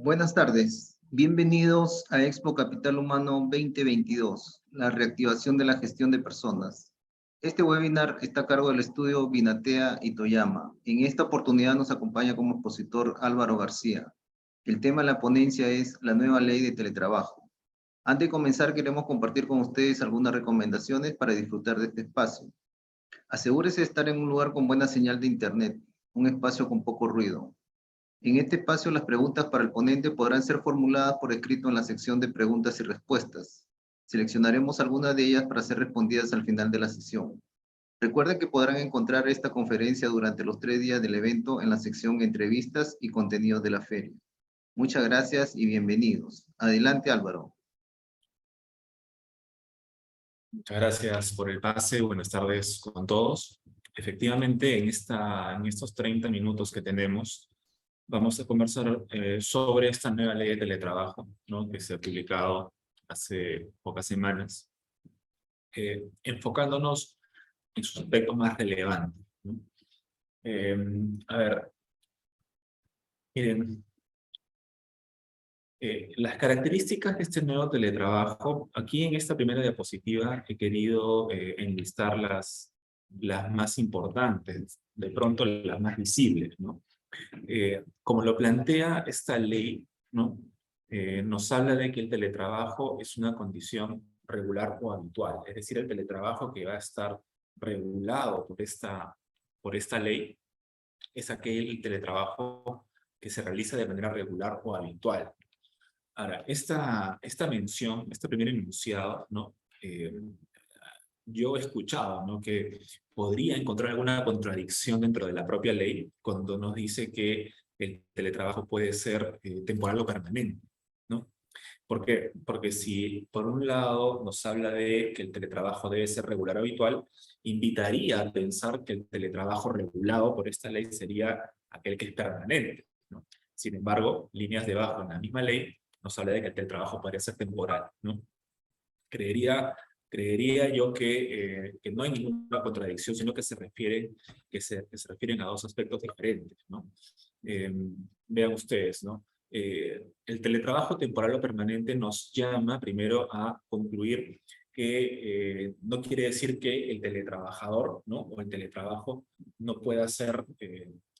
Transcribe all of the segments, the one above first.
Buenas tardes, bienvenidos a Expo Capital Humano 2022, la reactivación de la gestión de personas. Este webinar está a cargo del estudio Binatea y Toyama. En esta oportunidad nos acompaña como expositor Álvaro García. El tema de la ponencia es la nueva ley de teletrabajo. Antes de comenzar, queremos compartir con ustedes algunas recomendaciones para disfrutar de este espacio. Asegúrese de estar en un lugar con buena señal de internet, un espacio con poco ruido. En este espacio, las preguntas para el ponente podrán ser formuladas por escrito en la sección de preguntas y respuestas. Seleccionaremos algunas de ellas para ser respondidas al final de la sesión. Recuerden que podrán encontrar esta conferencia durante los 3 días del evento en la sección Entrevistas y Contenidos de la feria. Muchas gracias y bienvenidos. Adelante, Álvaro. Muchas gracias por el pase. Buenas tardes con todos. Efectivamente, en estos 30 minutos que tenemos, vamos a conversar sobre esta nueva ley de teletrabajo, ¿no?, que se ha publicado hace pocas semanas, enfocándonos en sus aspectos más relevantes, ¿no? A ver, miren, las características de este nuevo teletrabajo, aquí en esta primera diapositiva he querido enlistar las más importantes, de pronto las más visibles, ¿no? Como lo plantea esta ley, ¿no?, nos habla de que el teletrabajo es una condición regular o habitual, es decir, el teletrabajo que va a estar regulado por esta ley es aquel teletrabajo que se realiza de manera regular o habitual. Ahora, esta mención, este primer enunciado, ¿no?, yo he escuchado, ¿no?, que podría encontrar alguna contradicción dentro de la propia ley cuando nos dice que el teletrabajo puede ser temporal o permanente, ¿no? ¿Por qué? Porque si por un lado nos habla de que el teletrabajo debe ser regular o habitual, invitaría a pensar que el teletrabajo regulado por esta ley sería aquel que es permanente, ¿no? Sin embargo, líneas debajo en la misma ley nos habla de que el teletrabajo podría ser temporal, ¿no? Creería yo que no hay ninguna contradicción, sino que se refieren a dos aspectos diferentes, ¿no? Vean ustedes, ¿no? El teletrabajo temporal o permanente nos llama primero a concluir que no quiere decir que el teletrabajador, ¿no?, o el teletrabajo no pueda ser,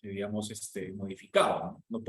digamos, modificado, ¿no?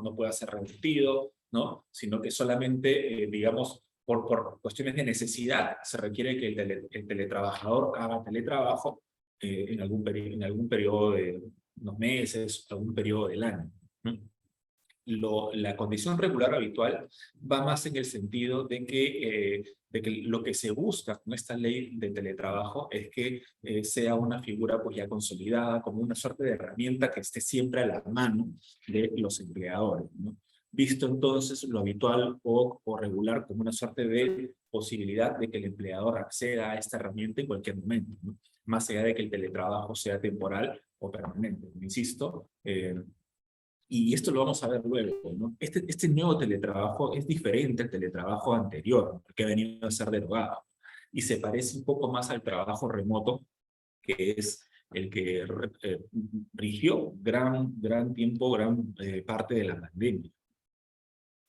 No pueda ser revertido, ¿no?, sino que solamente, digamos, por cuestiones de necesidad, se requiere que el teletrabajador haga teletrabajo en algún periodo de unos meses, algún periodo del año, ¿no? La condición regular habitual va más en el sentido de que lo que se busca con esta ley de teletrabajo es que sea una figura pues ya consolidada, como una suerte de herramienta que esté siempre a la mano de los empleadores, ¿no? Visto entonces lo habitual o regular como una suerte de posibilidad de que el empleador acceda a esta herramienta en cualquier momento, ¿no?, más allá de que el teletrabajo sea temporal o permanente. Insisto, y esto lo vamos a ver luego, ¿no? Este nuevo teletrabajo es diferente al teletrabajo anterior, que ha venido a ser derogado, y se parece un poco más al trabajo remoto, que es el que rigió gran tiempo, gran parte de la pandemia.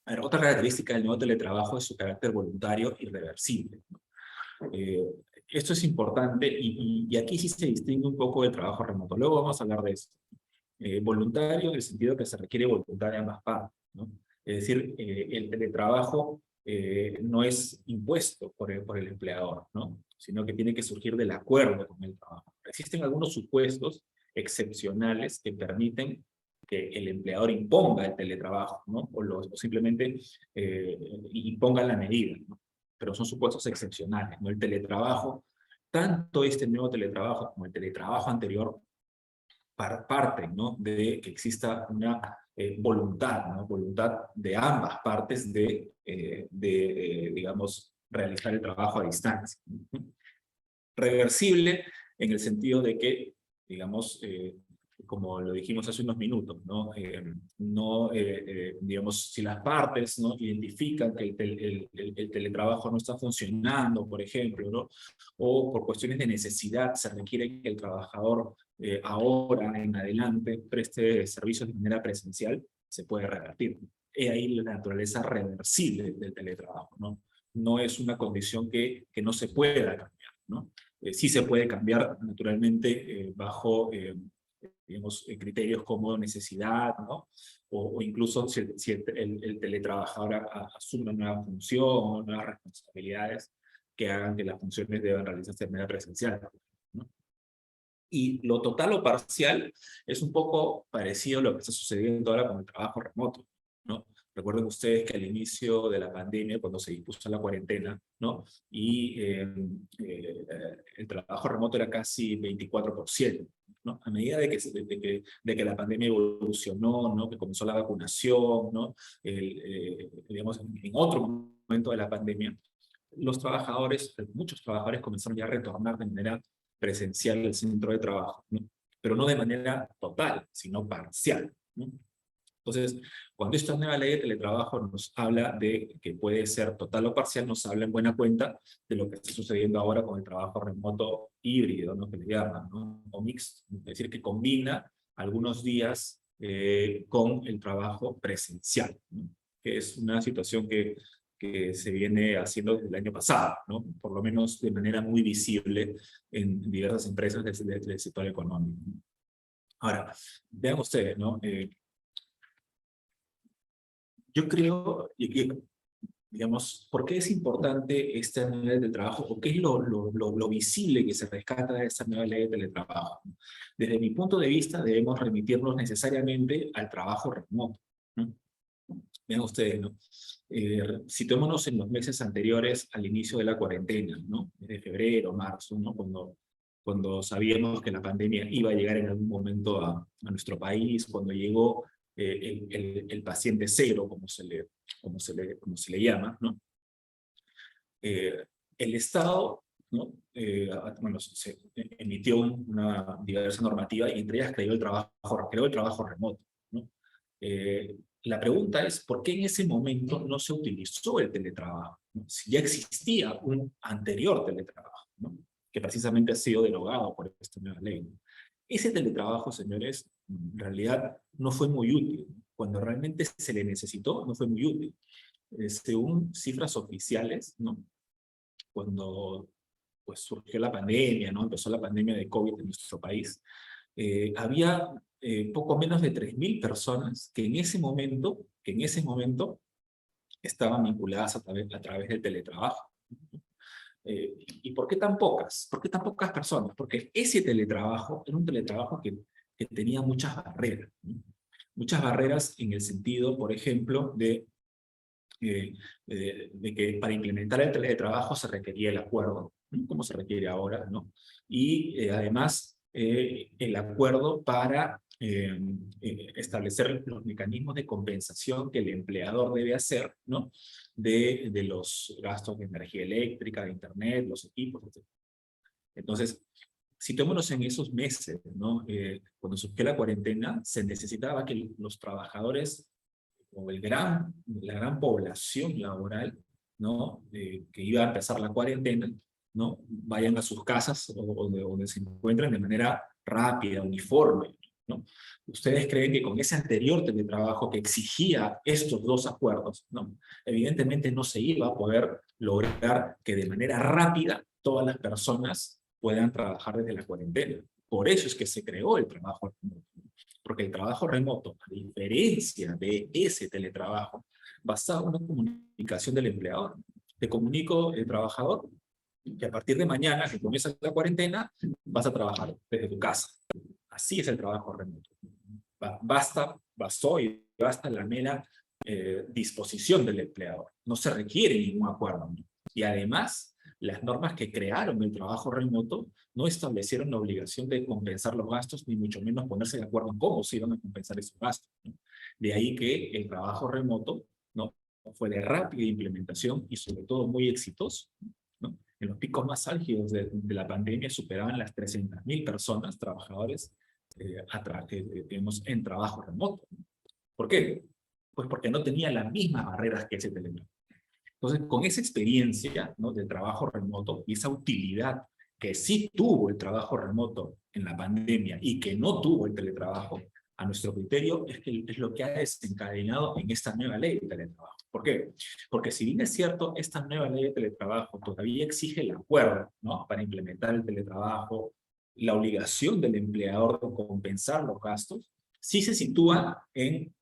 A ver, otra característica del nuevo teletrabajo es su carácter voluntario y reversible, ¿no? Esto es importante y aquí sí se distingue un poco del trabajo remoto. Luego vamos a hablar de esto. Voluntario en el sentido que se requiere voluntad de ambas partes, ¿no? Es decir, el teletrabajo no es impuesto por el empleador, ¿no?, sino que tiene que surgir del acuerdo con el trabajo. Existen algunos supuestos excepcionales que permiten que el empleador imponga el teletrabajo, ¿no?, o simplemente imponga la medida, ¿no? Pero son supuestos excepcionales, ¿no? El teletrabajo, tanto este nuevo teletrabajo como el teletrabajo anterior, parten, ¿no?, de que exista una voluntad, ¿no?, voluntad de ambas partes digamos, realizar el trabajo a distancia. Reversible en el sentido de que, digamos, como lo dijimos hace unos minutos, ¿no? Digamos, si las partes, ¿no?, identifican que el teletrabajo no está funcionando, por ejemplo, ¿no?, o por cuestiones de necesidad se requiere que el trabajador ahora en adelante preste servicios de manera presencial, se puede revertir. he ahí la naturaleza reversible del teletrabajo, ¿no? No es una condición que no se pueda cambiar, ¿no? Sí se puede cambiar naturalmente bajo, digamos, criterios como necesidad, ¿no? O incluso si el teletrabajador asume una nueva función o nuevas responsabilidades que hagan que las funciones deban realizarse de manera presencial, ¿no? Y lo total o parcial es un poco parecido a lo que está sucediendo ahora con el trabajo remoto, ¿no? Recuerden ustedes que al inicio de la pandemia, cuando se impuso la cuarentena, ¿no? Y el trabajo remoto era casi 24%, ¿no? A medida de que la pandemia evolucionó, ¿no? Que comenzó la vacunación, ¿no? Digamos, en otro momento de la pandemia, los trabajadores, muchos trabajadores comenzaron ya a retornar de manera presencial al centro de trabajo, ¿no? Pero no de manera total, sino parcial, ¿no? Entonces, cuando esta nueva ley de teletrabajo nos habla de que puede ser total o parcial, nos habla en buena cuenta de lo que está sucediendo ahora con el trabajo remoto híbrido, ¿no? Que le llaman, ¿no? O mixto, es decir, que combina algunos días con el trabajo presencial, ¿no? Que es una situación que se viene haciendo desde el año pasado, ¿no? Por lo menos de manera muy visible en diversas empresas del sector económico. Ahora, vean ustedes, ¿no? Yo creo, digamos, ¿por qué es importante esta nueva ley del trabajo? ¿O qué es lo visible que se rescata de esta nueva ley de teletrabajo? Desde mi punto de vista, debemos remitirnos necesariamente al trabajo remoto, ¿no? Vean ustedes, ¿no? Situémonos en los meses anteriores al inicio de la cuarentena, ¿no? Desde febrero, marzo, ¿no? Cuando sabíamos que la pandemia iba a llegar en algún momento a nuestro país, cuando llegó el paciente cero, como se le llama, ¿no? El Estado, ¿no? Bueno, se emitió una diversa normativa y entre ellas creó el trabajo remoto, ¿no? La pregunta es, ¿por qué en ese momento no se utilizó el teletrabajo, ¿no? Si ya existía un anterior teletrabajo, ¿no? Que precisamente ha sido derogado por esta nueva ley, ¿no? Ese teletrabajo, señores, en realidad no fue muy útil. Cuando realmente se le necesitó, no fue muy útil. Según cifras oficiales, ¿no? Cuando pues, surgió la pandemia, ¿no? Empezó la pandemia de COVID en nuestro país, había poco menos de 3.000 personas que en ese momento estaban vinculadas a través del teletrabajo. ¿Y por qué tan pocas? ¿Por qué tan pocas personas? Porque ese teletrabajo era un teletrabajo que tenía muchas barreras, ¿no? Muchas barreras en el sentido, por ejemplo, de que para implementar el teletrabajo se requería el acuerdo, ¿no? Como se requiere ahora, ¿no? Y además el acuerdo para establecer los mecanismos de compensación que el empleador debe hacer, ¿no? De los gastos de energía eléctrica, de internet, los equipos, etc. Entonces, situémonos en esos meses, ¿no? Cuando surgió la cuarentena, se necesitaba que los trabajadores o la gran población laboral, ¿no? Que iba a empezar la cuarentena, ¿no? Vayan a sus casas o donde se encuentren de manera rápida, uniforme, ¿no? ¿Ustedes creen que con ese anterior teletrabajo que exigía estos dos acuerdos, ¿no? Evidentemente no se iba a poder lograr que de manera rápida todas las personas puedan trabajar desde la cuarentena? Por eso es que se creó el trabajo remoto. Porque el trabajo remoto, a diferencia de ese teletrabajo, basado en una comunicación del empleador. Te comunico, el trabajador, que a partir de mañana, que comienza la cuarentena, vas a trabajar desde tu casa. Así es el trabajo remoto. Basta la mera disposición del empleador. No se requiere ningún acuerdo. Y además, las normas que crearon el trabajo remoto no establecieron la obligación de compensar los gastos, ni mucho menos ponerse de acuerdo en cómo se iban a compensar esos gastos, ¿no? De ahí que el trabajo remoto, ¿no? Fue de rápida implementación y sobre todo muy exitoso, ¿no? En los picos más álgidos de la pandemia superaban las 300.000 personas, trabajadores, digamos, en trabajo remoto. ¿Por qué? Pues porque no tenía las mismas barreras que ese teletrabajo. Entonces, con esa experiencia, ¿no? Del trabajo remoto y esa utilidad que sí tuvo el trabajo remoto en la pandemia y que no tuvo el teletrabajo, a nuestro criterio, es lo que ha desencadenado en esta nueva ley de teletrabajo. ¿Por qué? Porque si bien es cierto, esta nueva ley de teletrabajo todavía exige el acuerdo, ¿no?, para implementar el teletrabajo, la obligación del empleador de compensar los gastos, sí se sitúa en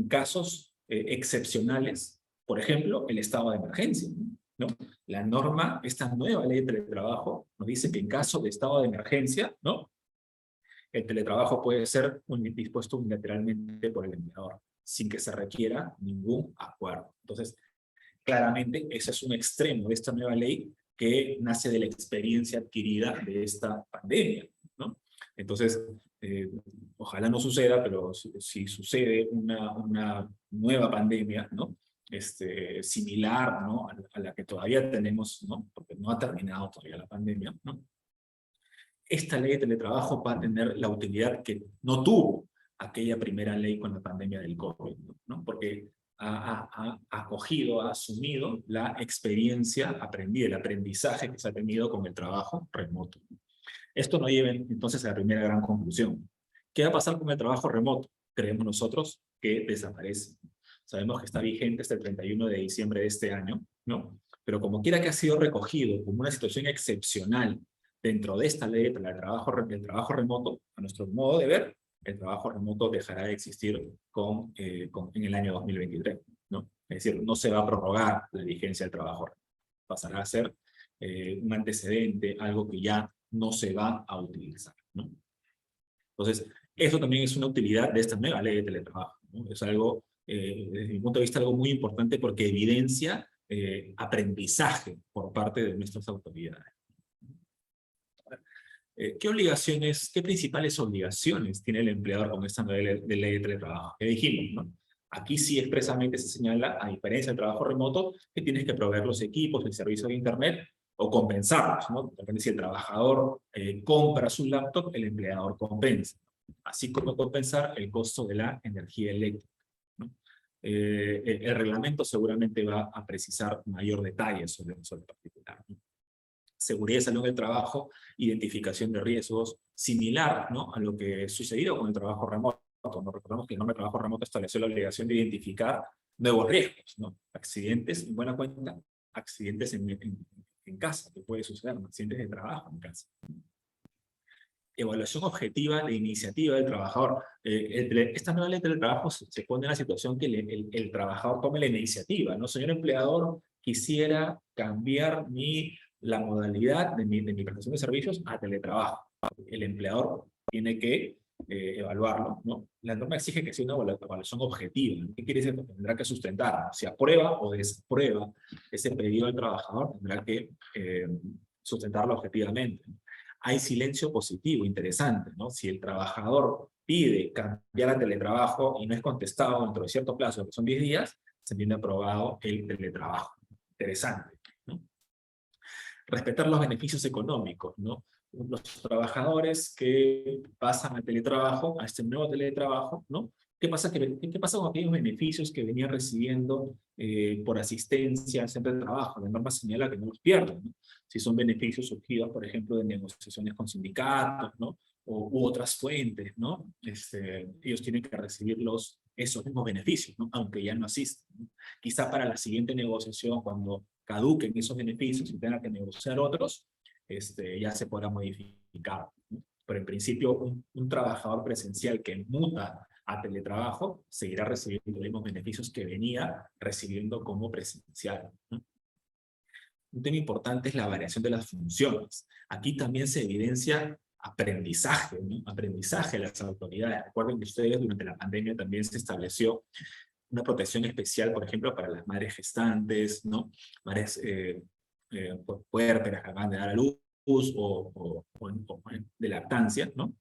casos excepcionales, por ejemplo, el estado de emergencia, ¿no? La norma, esta nueva ley de teletrabajo, nos dice que en caso de estado de emergencia, ¿no?, el teletrabajo puede ser dispuesto unilateralmente por el empleador, sin que se requiera ningún acuerdo. Entonces, claramente, ese es un extremo de esta nueva ley que nace de la experiencia adquirida de esta pandemia, ¿no? Entonces, ojalá no suceda, pero si sucede una nueva pandemia, ¿no?, similar, ¿no?, a la que todavía tenemos, ¿no?, porque no ha terminado todavía la pandemia, ¿no?, esta ley de teletrabajo va a tener la utilidad que no tuvo aquella primera ley con la pandemia del COVID, ¿no? Porque ha acogido, ha asumido la experiencia aprendida, el aprendizaje que se ha tenido con el trabajo remoto. Esto nos lleva entonces a la primera gran conclusión. ¿Qué va a pasar con el trabajo remoto? Creemos nosotros que desaparece. Sabemos que está vigente hasta el 31 de diciembre de este año, ¿no? Pero como quiera que ha sido recogido como una situación excepcional dentro de esta ley del trabajo remoto, a nuestro modo de ver, el trabajo remoto dejará de existir en el año 2023, ¿no? Es decir, no se va a prorrogar la vigencia del trabajo remoto. Pasará a ser un antecedente, algo que ya no se va a utilizar, ¿no? Entonces, eso también es una utilidad de esta nueva ley de teletrabajo, ¿no? Es algo, desde mi punto de vista, algo muy importante porque evidencia aprendizaje por parte de nuestras autoridades. ¿Qué principales obligaciones tiene el empleador con esta nueva ley de teletrabajo? Que dijimos, ¿no? Aquí sí expresamente se señala, a diferencia del trabajo remoto, que tienes que proveer los equipos, el servicio de internet, o compensarlos, ¿no? Depende si el trabajador compra su laptop, el empleador compensa. Así como compensar el costo de la energía eléctrica, ¿no? El reglamento seguramente va a precisar mayor detalle sobre el particular, ¿no? Seguridad y salud del trabajo, identificación de riesgos, similar, ¿no?, a lo que sucedió con el trabajo remoto. Nos recordamos que el nombre de trabajo remoto estableció la obligación de identificar nuevos riesgos, ¿no? Accidentes, en buena cuenta, accidentes en casa, que puede suceder, accidentes de trabajo en casa. Evaluación objetiva de iniciativa del trabajador. Esta nueva ley del trabajo se pone en la situación que el trabajador tome la iniciativa, ¿no? Señor empleador, quisiera cambiar la modalidad de mi prestación de servicios a teletrabajo. El empleador tiene que evaluarlo, ¿no? La norma exige que sea una evaluación objetiva. ¿Qué quiere decir? Tendrá que sustentar. Si aprueba o desaprueba ese pedido del trabajador, tendrá que sustentarlo objetivamente. Hay silencio positivo, interesante, ¿no? Si el trabajador pide cambiar a teletrabajo y no es contestado dentro de cierto plazo, que son 10 días, se tiene aprobado el teletrabajo. Interesante, ¿no? Respetar los beneficios económicos, ¿no? Los trabajadores que pasan al teletrabajo, a este nuevo teletrabajo, ¿no? ¿Qué pasa con aquellos beneficios que venían recibiendo por asistencia al centro de trabajo? La norma señala que no los pierden, ¿no? Si son beneficios surgidos, por ejemplo, de negociaciones con sindicatos, ¿no? U otras fuentes, ¿no? Ellos tienen que recibir esos mismos beneficios, ¿no? Aunque ya no asistan, ¿no? Quizá para la siguiente negociación, cuando caduquen esos beneficios y tengan que negociar otros, ya se podrá modificar, ¿no? Pero en principio, un trabajador presencial que muta a teletrabajo seguirá recibiendo los mismos beneficios que venía recibiendo como presencial, ¿no? Un tema importante es la variación de las funciones. Aquí también se evidencia aprendizaje, ¿no? Aprendizaje de las autoridades. Recuerden que ustedes durante la pandemia también se estableció una protección especial, por ejemplo, para las madres gestantes, ¿no? Madres puérperas que acaban de dar a luz o de lactancia, ¿no?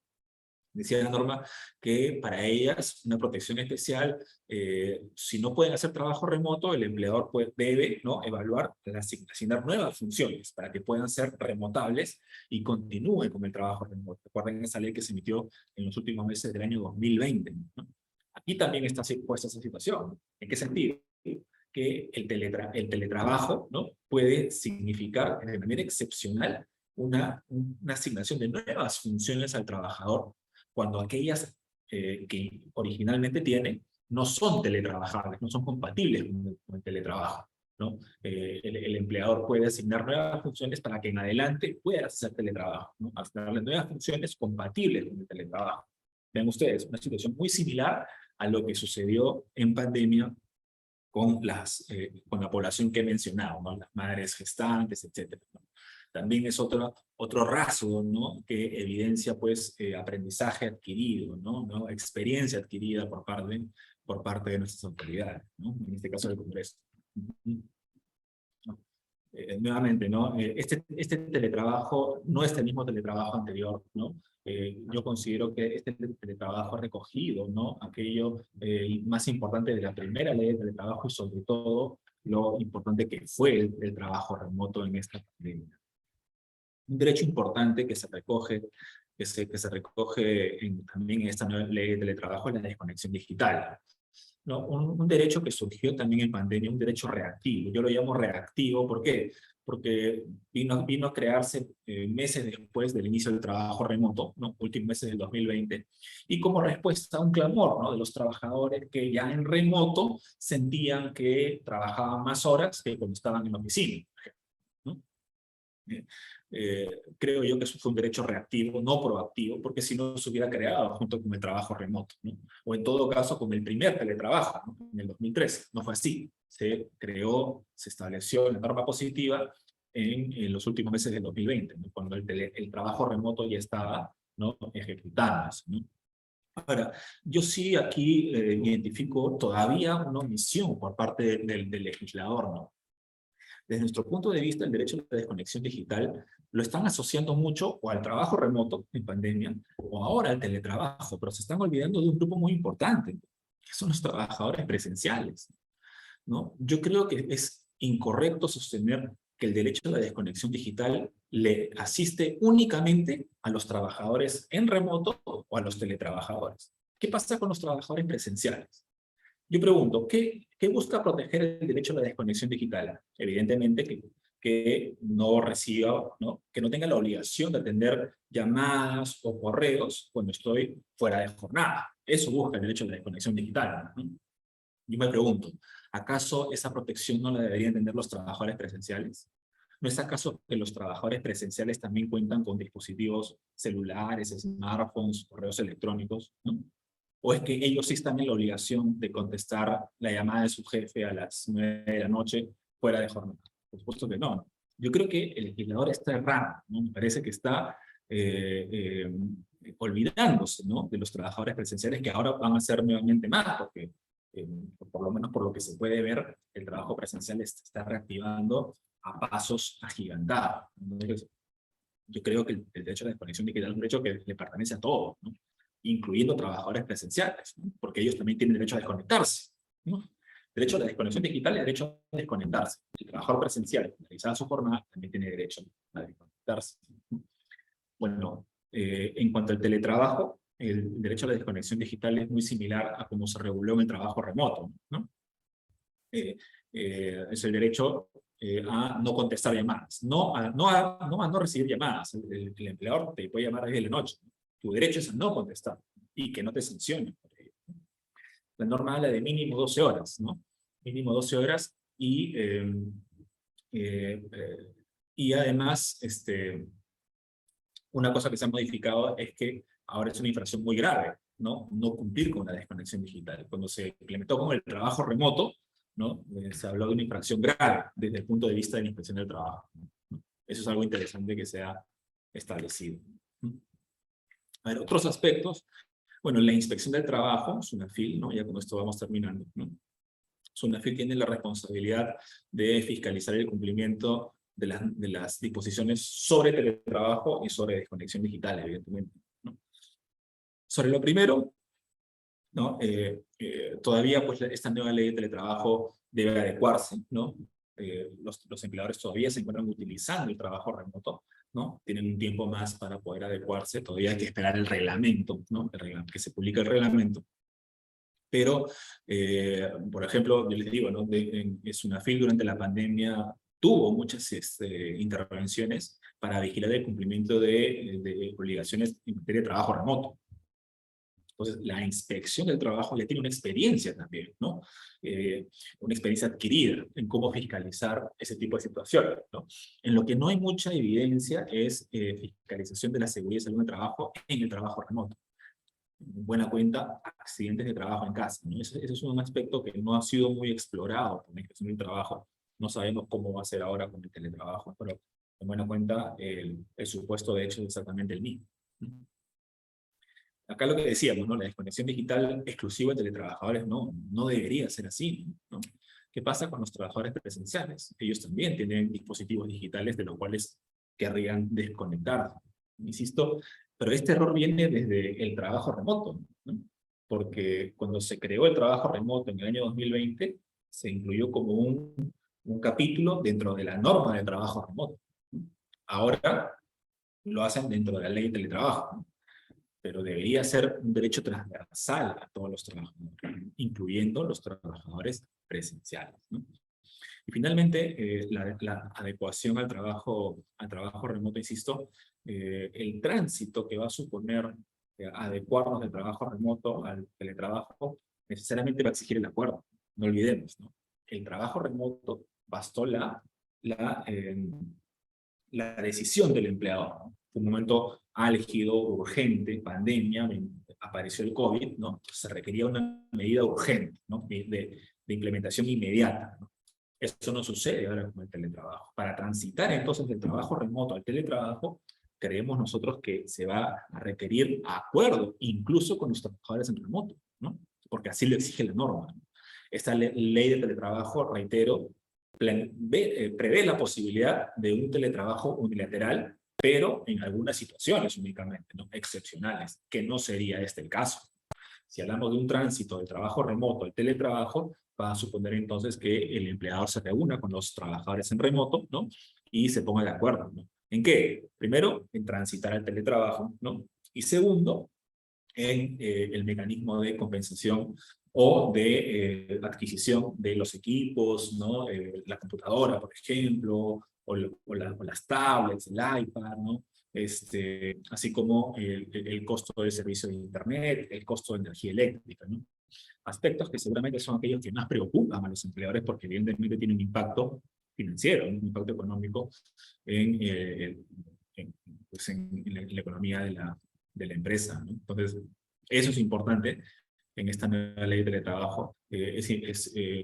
Decía la norma que para ellas una protección especial, si no pueden hacer trabajo remoto, el empleador debe, ¿no?, evaluar, asignar nuevas funciones para que puedan ser remotables y continúen con el trabajo remoto. Recuerden esa ley que se emitió en los últimos meses del año 2020, ¿no? Aquí también está puesta esa situación. ¿En qué sentido? Que el teletrabajo, ¿no?, puede significar de manera excepcional una asignación de nuevas funciones al trabajador cuando aquellas que originalmente tiene no son teletrabajables, no son compatibles con el teletrabajo, ¿no? El empleador puede asignar nuevas funciones para que en adelante pueda hacer teletrabajo, ¿no? Asignarle nuevas funciones compatibles con el teletrabajo. Vean ustedes, una situación muy similar a lo que sucedió en pandemia con con la población que he mencionado, ¿no? Las madres gestantes, etcétera, ¿no? También es otro rasgo, ¿no? Que evidencia, pues, aprendizaje adquirido, ¿no? Experiencia adquirida por parte de nuestras autoridades, ¿no? En este caso del Congreso. ¿No? Nuevamente, ¿no? Este teletrabajo no es el mismo teletrabajo anterior, ¿no? Yo considero que este teletrabajo ha recogido, ¿no? Aquello más importante de la primera ley de teletrabajo y sobre todo lo importante que fue el trabajo remoto en esta pandemia. Un derecho importante que se recoge, también en esta nueva ley de teletrabajo es la desconexión digital, ¿no? Un derecho que surgió también en pandemia, un derecho reactivo. Yo lo llamo reactivo, ¿por qué? Porque vino a crearse meses después del inicio del trabajo remoto, ¿no? Últimos meses del 2020, y como respuesta a un clamor, ¿no? De los trabajadores que ya en remoto sentían que trabajaban más horas que cuando estaban en la oficina, ¿no? Creo yo que eso fue un derecho reactivo, no proactivo, porque si no se hubiera creado junto con el trabajo remoto, ¿no? O en todo caso con el primer teletrabajo, ¿no? En el 2013. No fue así. Se creó, se estableció la norma positiva en los últimos meses del 2020, ¿no? Cuando el trabajo remoto ya estaba, ¿no? Ejecutándose, ¿no? Ahora, yo sí aquí identifico todavía una omisión por parte del legislador, ¿no? Desde nuestro punto de vista, el derecho a la desconexión digital lo están asociando mucho o al trabajo remoto en pandemia o ahora al teletrabajo, pero se están olvidando de un grupo muy importante, que son los trabajadores presenciales, ¿no? Yo creo que es incorrecto sostener que el derecho a la desconexión digital le asiste únicamente a los trabajadores en remoto o a los teletrabajadores. ¿Qué pasa con los trabajadores presenciales? Yo pregunto, ¿qué busca proteger el derecho a la desconexión digital? Evidentemente que no reciba, ¿no? Que no tenga la obligación de atender llamadas o correos cuando estoy fuera de jornada. Eso busca el derecho a la desconexión digital, ¿no? Yo me pregunto, ¿acaso esa protección no la deberían tener los trabajadores presenciales? ¿No es acaso que los trabajadores presenciales también cuentan con dispositivos celulares, smartphones, correos electrónicos, ¿no? ¿O es que ellos sí están en la obligación de contestar la llamada de su jefe a las 9 de la noche fuera de jornada? Por supuesto que no. Yo creo que el legislador está errando, ¿no? Me parece que está olvidándose, ¿no? De los trabajadores presenciales que ahora van a ser nuevamente más, porque por lo menos por lo que se puede ver, el trabajo presencial está reactivando a pasos agigantados. Entonces, yo creo que el derecho a la desconexión digital es un derecho que le pertenece a todos, ¿no? Incluyendo trabajadores presenciales, ¿no? Porque ellos también tienen derecho a desconectarse, ¿no? Derecho a la desconexión digital y derecho a desconectarse. El trabajador presencial, realizada su jornada, también tiene derecho a desconectarse, ¿no? Bueno, en cuanto al teletrabajo, el derecho a la desconexión digital es muy similar a cómo se reguló en el trabajo remoto, ¿no? Es el derecho a no contestar llamadas, no recibir llamadas. El empleador te puede llamar a 10 de la noche. Tu derecho es a no contestar y que no te sancionen por ello. La norma habla de mínimo 12 horas, ¿no? Mínimo 12 horas y además, una cosa que se ha modificado es que ahora es una infracción muy grave, ¿no? No cumplir con la desconexión digital. Cuando se implementó con el trabajo remoto, ¿no? Se habló de una infracción grave desde el punto de vista de la inspección del trabajo, ¿no? Eso es algo interesante que se ha establecido. A ver, otros aspectos. Bueno, la inspección del trabajo, SUNAFIL, ¿no? Ya con esto vamos terminando, ¿no? SUNAFIL tiene la responsabilidad de fiscalizar el cumplimiento de las disposiciones sobre teletrabajo y sobre desconexión digital, evidentemente, ¿no? Sobre lo primero, ¿no? Todavía pues, esta nueva ley de teletrabajo debe adecuarse, ¿no? Los empleadores todavía se encuentran utilizando el trabajo remoto, ¿no? Tienen un tiempo más para poder adecuarse, todavía hay que esperar el reglamento, ¿no? Que se publique el reglamento. Pero, por ejemplo, yo les digo, ¿no? En SUNAFIL durante la pandemia tuvo muchas intervenciones para vigilar el cumplimiento de obligaciones en materia de trabajo remoto. Entonces, la inspección del trabajo ya tiene una experiencia también, ¿no? Una experiencia adquirida en cómo fiscalizar ese tipo de situaciones, ¿no? En lo que no hay mucha evidencia es fiscalización de la seguridad y salud del trabajo en el trabajo remoto. Buena cuenta, accidentes de trabajo en casa, ¿no? Ese es un aspecto que no ha sido muy explorado por la inspección del trabajo. No sabemos cómo va a ser ahora con el teletrabajo, pero en buena cuenta el supuesto de hecho es exactamente el mismo. Acá lo que decíamos, ¿no? La desconexión digital exclusiva de teletrabajadores no debería ser así, ¿no? ¿Qué pasa con los trabajadores presenciales? Ellos también tienen dispositivos digitales de los cuales querrían desconectar. Insisto, pero este error viene desde el trabajo remoto, ¿no? Porque cuando se creó el trabajo remoto en el año 2020, se incluyó como un capítulo dentro de la norma de trabajo remoto, ¿no? Ahora lo hacen dentro de la ley de teletrabajo, ¿no? Pero debería ser un derecho transversal a todos los trabajadores, incluyendo los trabajadores presenciales, ¿no? Y finalmente, la adecuación al trabajo remoto, insisto, el tránsito que va a suponer adecuarnos del trabajo remoto al teletrabajo, necesariamente va a exigir el acuerdo. No olvidemos, ¿no? El trabajo remoto bastó la decisión del empleador, ¿no? Fue un momento álgido, urgente, pandemia, apareció el COVID, ¿no? Entonces se requería una medida urgente, ¿no? De implementación inmediata, ¿no? Eso no sucede ahora con el teletrabajo. Para transitar entonces del trabajo remoto al teletrabajo, creemos nosotros que se va a requerir acuerdo, incluso con los trabajadores en remoto, ¿no? Porque así lo exige la norma, ¿no? Esta ley de teletrabajo, reitero, prevé la posibilidad de un teletrabajo unilateral, pero en algunas situaciones únicamente, ¿no? Excepcionales, que no sería este el caso. Si hablamos de un tránsito del trabajo remoto al teletrabajo, va a suponer entonces que el empleador se reúna con los trabajadores en remoto, ¿no? Y se ponga de acuerdo, ¿no? ¿En qué? Primero, en transitar al teletrabajo, ¿no? Y segundo, en el mecanismo de compensación o de adquisición de los equipos, ¿no? La computadora, por ejemplo, o las tablets, el iPad, ¿no? Así como el costo del servicio de Internet, el costo de energía eléctrica, ¿no? Aspectos que seguramente son aquellos que más preocupan a los empleadores porque evidentemente tienen un impacto financiero, un impacto económico en, pues en la economía de la empresa, ¿no? Entonces, eso es importante en esta nueva ley de teletrabajo.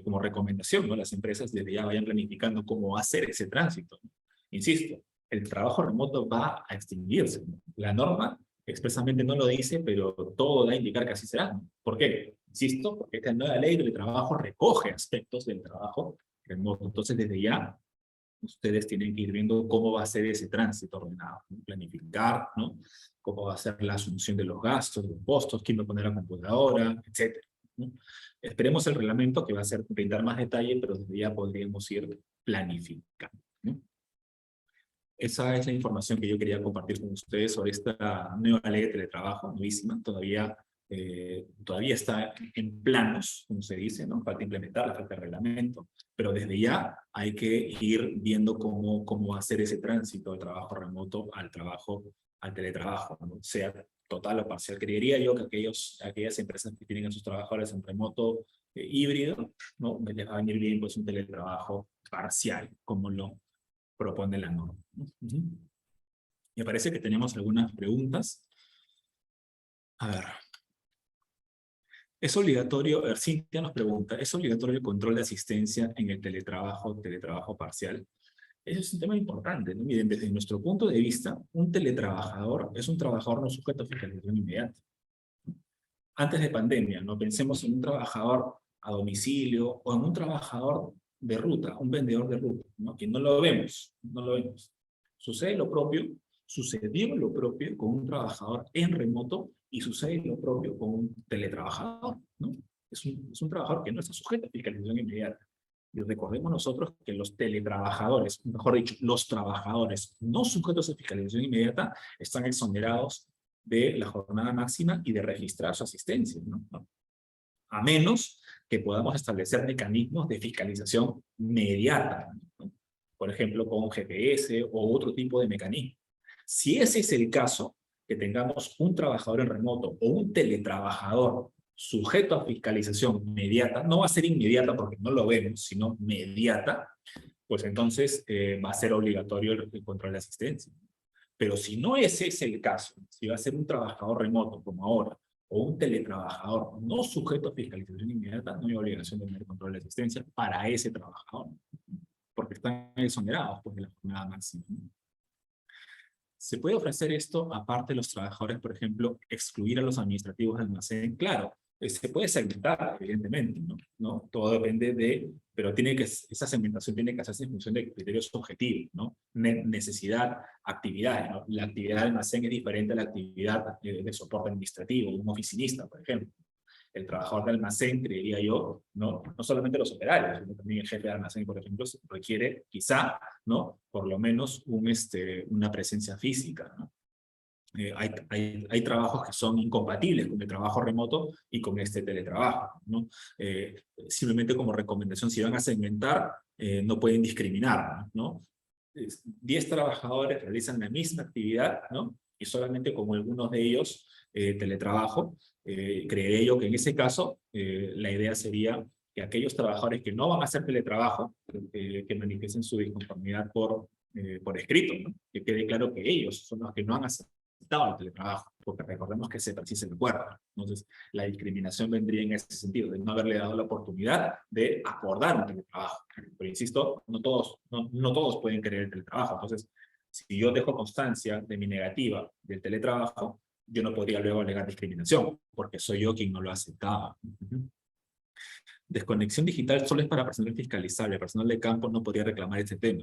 Como recomendación, ¿no? Las empresas desde ya vayan planificando cómo hacer ese tránsito, ¿no? Insisto, el trabajo remoto va a extinguirse, ¿no? La norma expresamente no lo dice, pero todo da a indicar que así será, ¿no? ¿Por qué? Insisto, porque esta nueva ley del trabajo recoge aspectos del trabajo remoto. Entonces, desde ya, ustedes tienen que ir viendo cómo va a ser ese tránsito ordenado, ¿no? Planificar, ¿no? Cómo va a ser la asunción de los gastos, de los costos, quién va a poner la computadora, etc., ¿no? Esperemos el reglamento que va a ser brindar más detalle, pero desde ya podríamos ir planificando, ¿no? Esa es la información que yo quería compartir con ustedes sobre esta nueva ley de teletrabajo, nuevísima, todavía está en planos, como se dice, ¿no? Falta implementarla, falta el reglamento, pero desde ya hay que ir viendo cómo hacer ese tránsito del trabajo remoto al teletrabajo, ¿no? Sea total o parcial. Creería yo que aquellas empresas que tienen a sus trabajadores en remoto híbrido, ¿no? Les va a venir bien pues un teletrabajo parcial, como lo propone la norma. Me parece que tenemos algunas preguntas. A ver. Es obligatorio, a ver, Cintia nos pregunta, ¿es obligatorio el control de asistencia en el teletrabajo parcial? Ese es un tema importante, ¿no? Miren, desde nuestro punto de vista, un teletrabajador es un trabajador no sujeto a fiscalización inmediata. Antes de pandemia, no pensemos en un trabajador a domicilio o en un trabajador de ruta, un vendedor de ruta, ¿no? Que no lo vemos. Sucedió lo propio con un trabajador en remoto y sucede lo propio con un teletrabajador, ¿no? Es un trabajador que no está sujeto a fiscalización inmediata. Y recordemos nosotros que los teletrabajadores, mejor dicho, los trabajadores no sujetos a fiscalización inmediata están exonerados de la jornada máxima y de registrar su asistencia, ¿no? A menos que podamos establecer mecanismos de fiscalización inmediata, ¿no? Por ejemplo, con GPS o otro tipo de mecanismo. Si ese es el caso, que tengamos un trabajador en remoto o un teletrabajador sujeto a fiscalización mediata, no va a ser inmediata porque no lo vemos, sino mediata, pues entonces va a ser obligatorio el control de asistencia. Pero si no ese es el caso, si va a ser un trabajador remoto como ahora, o un teletrabajador no sujeto a fiscalización inmediata, no hay obligación de tener control de asistencia para ese trabajador, porque están exonerados pues, de la jornada máxima. ¿Se puede ofrecer esto aparte de los trabajadores, por ejemplo, excluir a los administrativos del almacén? Claro, se puede segmentar, evidentemente, ¿no? Todo depende de, pero esa segmentación tiene que hacerse en función de criterios objetivos, ¿no? Necesidad, actividades, ¿no? La actividad del almacén es diferente a la actividad de soporte administrativo, de un oficinista, por ejemplo. El trabajador de almacén, creería yo, no solamente los operarios, sino también el jefe de almacén, por ejemplo, requiere quizá, ¿no? Por lo menos una presencia física, ¿no? Hay trabajos que son incompatibles con el trabajo remoto y con este teletrabajo, ¿no? Simplemente como recomendación, si van a segmentar, no pueden discriminar, ¿no? 10 trabajadores realizan la misma actividad, ¿no? Y solamente como algunos de ellos teletrabajo, creeré yo que en ese caso la idea sería que aquellos trabajadores que no van a hacer teletrabajo, que manifiesten su disconformidad por escrito, ¿no? Que quede claro que ellos son los que no han aceptado el teletrabajo, porque recordemos que se precisa el acuerdo. Entonces, la discriminación vendría en ese sentido, de no haberle dado la oportunidad de acordar un teletrabajo. Pero insisto, no todos pueden querer el teletrabajo. Entonces, si yo dejo constancia de mi negativa del teletrabajo, yo no podría luego alegar discriminación, porque soy yo quien no lo aceptaba. Desconexión digital solo es para personal fiscalizable, el personal de campo no podría reclamar este tema.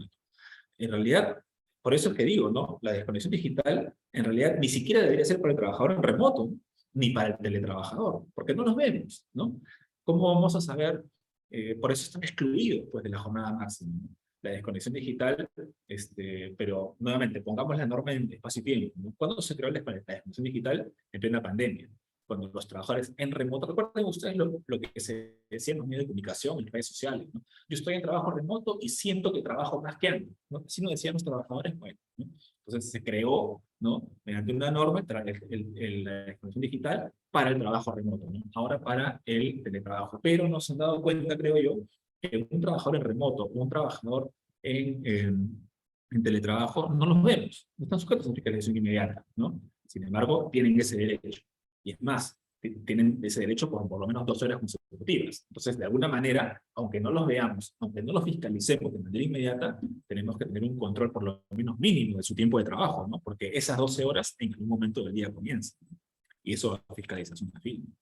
En realidad, por eso es que digo, ¿no? La desconexión digital, en realidad, ni siquiera debería ser para el trabajador en remoto, ¿no? Ni para el teletrabajador, porque no los vemos, ¿no? ¿Cómo vamos a saber? Por eso están excluidos, pues, de la jornada máxima, ¿no? La desconexión digital, pero, nuevamente, pongamos la norma en espacio y tiempo, ¿no? ¿Cuándo se creó la desconexión digital? En plena pandemia. Cuando los trabajadores en remoto, recuerden ustedes lo que se decía en los medios de comunicación, en redes sociales, ¿no? Yo estoy en trabajo remoto y siento que trabajo más que antes, ¿no? Así nos decían los trabajadores, bueno, ¿no? Entonces se creó, ¿no? Mediante una norma, la desconexión digital para el trabajo remoto, ¿no? Ahora para el teletrabajo. Pero nos han dado cuenta, creo yo, que un trabajador en remoto, un trabajador en teletrabajo, no los vemos, no están sujetos a fiscalización inmediata, ¿no? Sin embargo, tienen ese derecho. Y es más, tienen ese derecho por lo menos 2 horas consecutivas. Entonces, de alguna manera, aunque no los veamos, aunque no los fiscalicemos de manera inmediata, tenemos que tener un control por lo menos mínimo de su tiempo de trabajo, ¿no? Porque esas 12 horas en algún momento del día comienzan. Y eso va a fiscalización afín.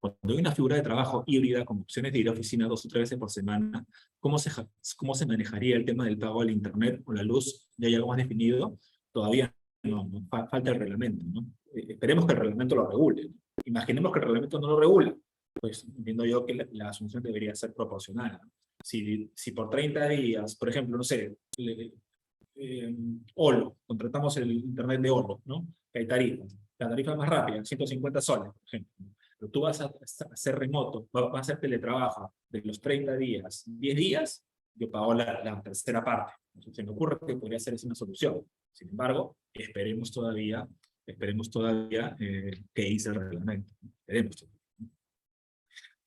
Cuando hay una figura de trabajo híbrida con opciones de ir a oficina 2 o 3 veces por semana, ¿cómo se manejaría el tema del pago al internet o la luz? ¿Ya hay algo más definido? Todavía no, falta el reglamento, ¿no? Esperemos que el reglamento lo regule. Imaginemos que el reglamento no lo regula, pues entiendo yo que la asunción debería ser proporcional, ¿no? Si por 30 días, por ejemplo, no sé, Olo, contratamos el internet de Olo, ¿no? Que hay tarifas. La tarifa más rápida, 150 soles, por ejemplo. Pero tú vas a hacer remoto, vas a hacer teletrabajo de los 30 días, 10 días, yo pago la tercera parte. Entonces, se me ocurre que podría ser esa una solución. Sin embargo, esperemos todavía que hice el reglamento. Esperemos todavía.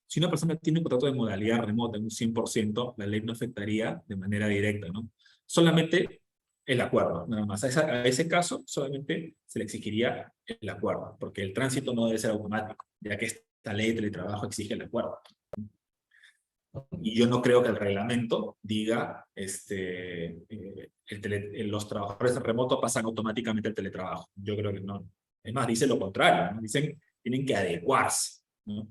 Si una persona tiene un contrato de modalidad remota en un 100%, la ley no afectaría de manera directa, ¿no? Solamente el acuerdo, nada más. A ese caso, solamente se le exigiría el acuerdo, porque el tránsito no debe ser automático, ya que esta ley de teletrabajo exige el acuerdo. Y yo no creo que el reglamento diga los trabajadores en remoto pasan automáticamente al teletrabajo. Yo creo que no. Es más, dice lo contrario, ¿no? Dicen tienen que adecuarse, ¿no?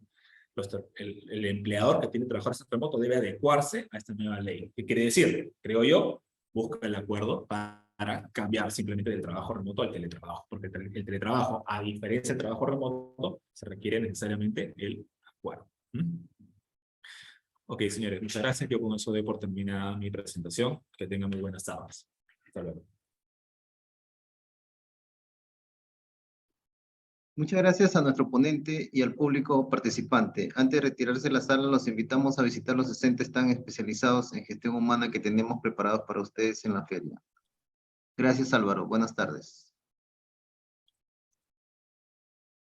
El empleador que tiene trabajadores en remoto debe adecuarse a esta nueva ley. ¿Qué quiere decir? Creo yo, busca el acuerdo para cambiar simplemente del trabajo remoto al teletrabajo, porque el teletrabajo, a diferencia del trabajo remoto, se requiere necesariamente el acuerdo. Ok, señores, muchas gracias. Yo con eso doy por terminada mi presentación. Que tengan muy buenas tardes. Hasta luego. Muchas gracias a nuestro ponente y al público participante. Antes de retirarse de la sala, los invitamos a visitar los asistentes tan especializados en gestión humana que tenemos preparados para ustedes en la feria. Gracias, Álvaro. Buenas tardes.